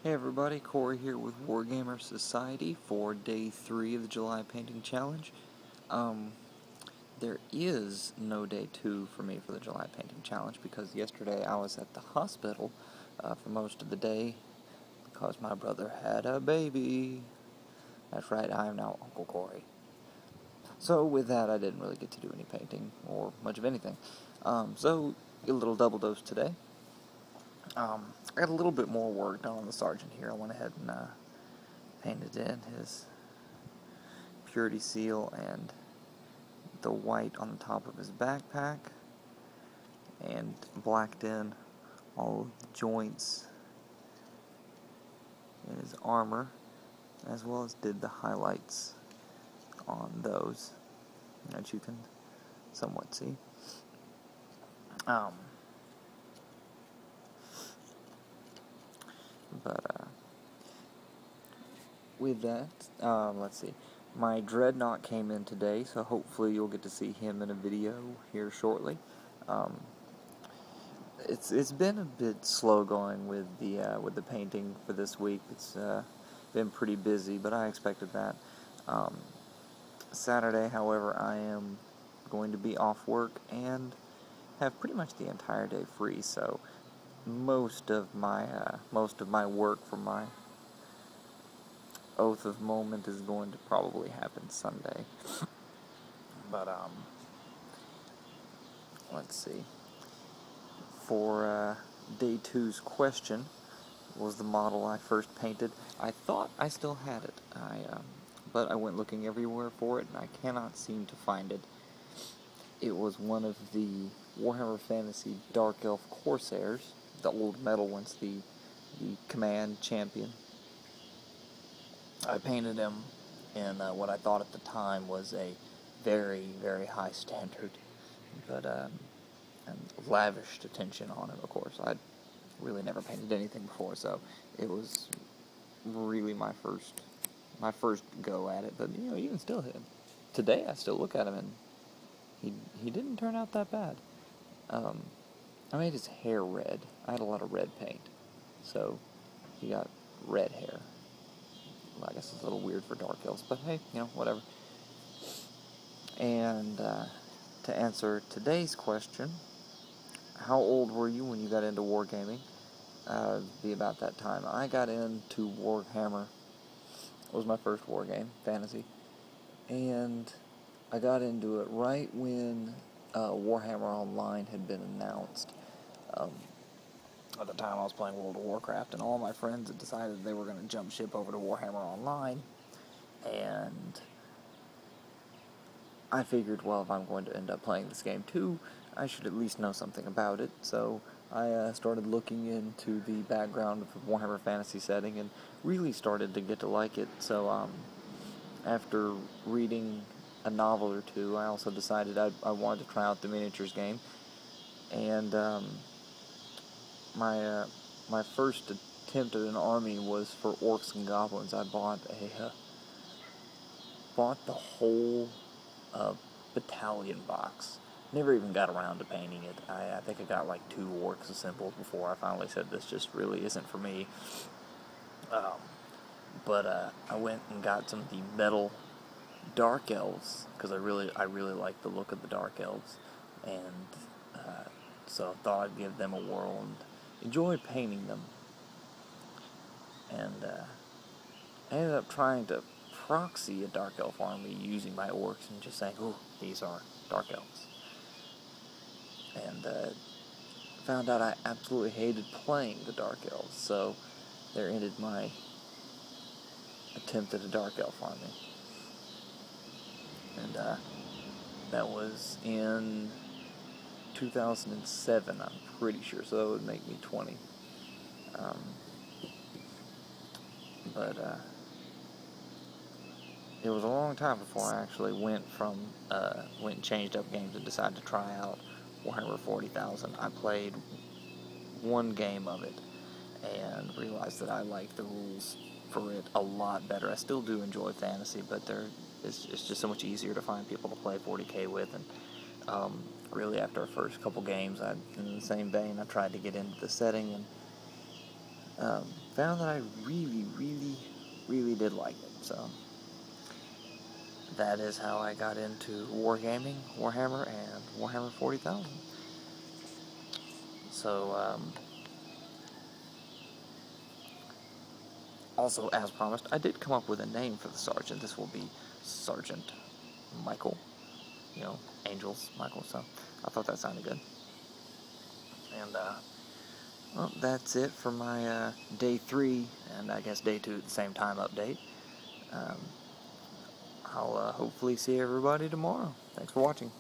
Hey everybody, Corey here with Wargamer Society for Day 3 of the July Painting Challenge. There is no Day 2 for me for the July Painting Challenge because yesterday I was at the hospital for most of the day because my brother had a baby. That's right, I am now Uncle Corey. So with that, I didn't really get to do any painting or much of anything. So a little double dose today. I got a little bit more work done on the sergeant here. I went ahead and painted in his purity seal and the white on the top of his backpack, and blacked in all of the joints in his armor, as well as did the highlights on those that you can somewhat see. With that, let's see. My Dreadnought came in today, so hopefully you'll get to see him in a video here shortly. It's been a bit slow going with the painting for this week. It's been pretty busy, but I expected that. Saturday, however, I am going to be off work and have pretty much the entire day free. So most of my work for my Oath of Moment is going to probably happen Sunday. But let's see. For Day 2's question, was the model I first painted. I thought I still had it. But I went looking everywhere for it, and I cannot seem to find it. It was one of the Warhammer Fantasy Dark Elf Corsairs, the old metal ones, the Command Champion. I painted him in what I thought at the time was a very, very high standard, but and lavished attention on him, of course. I'd really never painted anything before, so it was really my first go at it. But you know, even still, today I still look at him and he didn't turn out that bad. I made his hair red. I had a lot of red paint, so he got red hair. Well, I guess it's a little weird for Dark Elves, but hey, you know, whatever. And to answer today's question, how old were you when you got into wargaming? Be about that time. I got into Warhammer. It was my first war game, fantasy, and I got into it right when Warhammer Online had been announced. At the time I was playing World of Warcraft, and all my friends had decided they were going to jump ship over to Warhammer Online, and I figured, well, if I'm going to end up playing this game too, I should at least know something about it. So I started looking into the background of the Warhammer Fantasy setting and really started to get to like it. So after reading a novel or two, I also decided I wanted to try out the miniatures game, and my first attempt at an army was for orcs and goblins. I bought the whole battalion box. Never even got around to painting it. I think I got like 2 orcs assembled before I finally said this just really isn't for me. But I went and got some of the metal Dark Elves because I really like the look of the Dark Elves, and so I thought I'd give them a whirl and enjoy painting them. And I ended up trying to proxy a Dark Elf army using my orcs and just saying, "Ooh, these are Dark Elves." And found out I absolutely hated playing the Dark Elves, so there ended my attempt at a Dark Elf army. And that was in 2007, I'm pretty sure, so that would make me 20. But it was a long time before I actually went and changed up games and decided to try out Warhammer 40,000. I played one game of it and realized that I like the rules for it a lot better. I still do enjoy fantasy, but it's just so much easier to find people to play 40k with, and really after our first couple games, in the same vein, I tried to get into the setting, and found that I really did like it. So that is how I got into wargaming, Warhammer, and Warhammer 40,000. So, also, as promised, I did come up with a name for the sergeant. This will be Sergeant Michael. You know, Angels, Michael, so I thought that sounded good. And, well, that's it for my day 3, and I guess day 2 at the same time update. I'll hopefully see everybody tomorrow. Thanks for watching.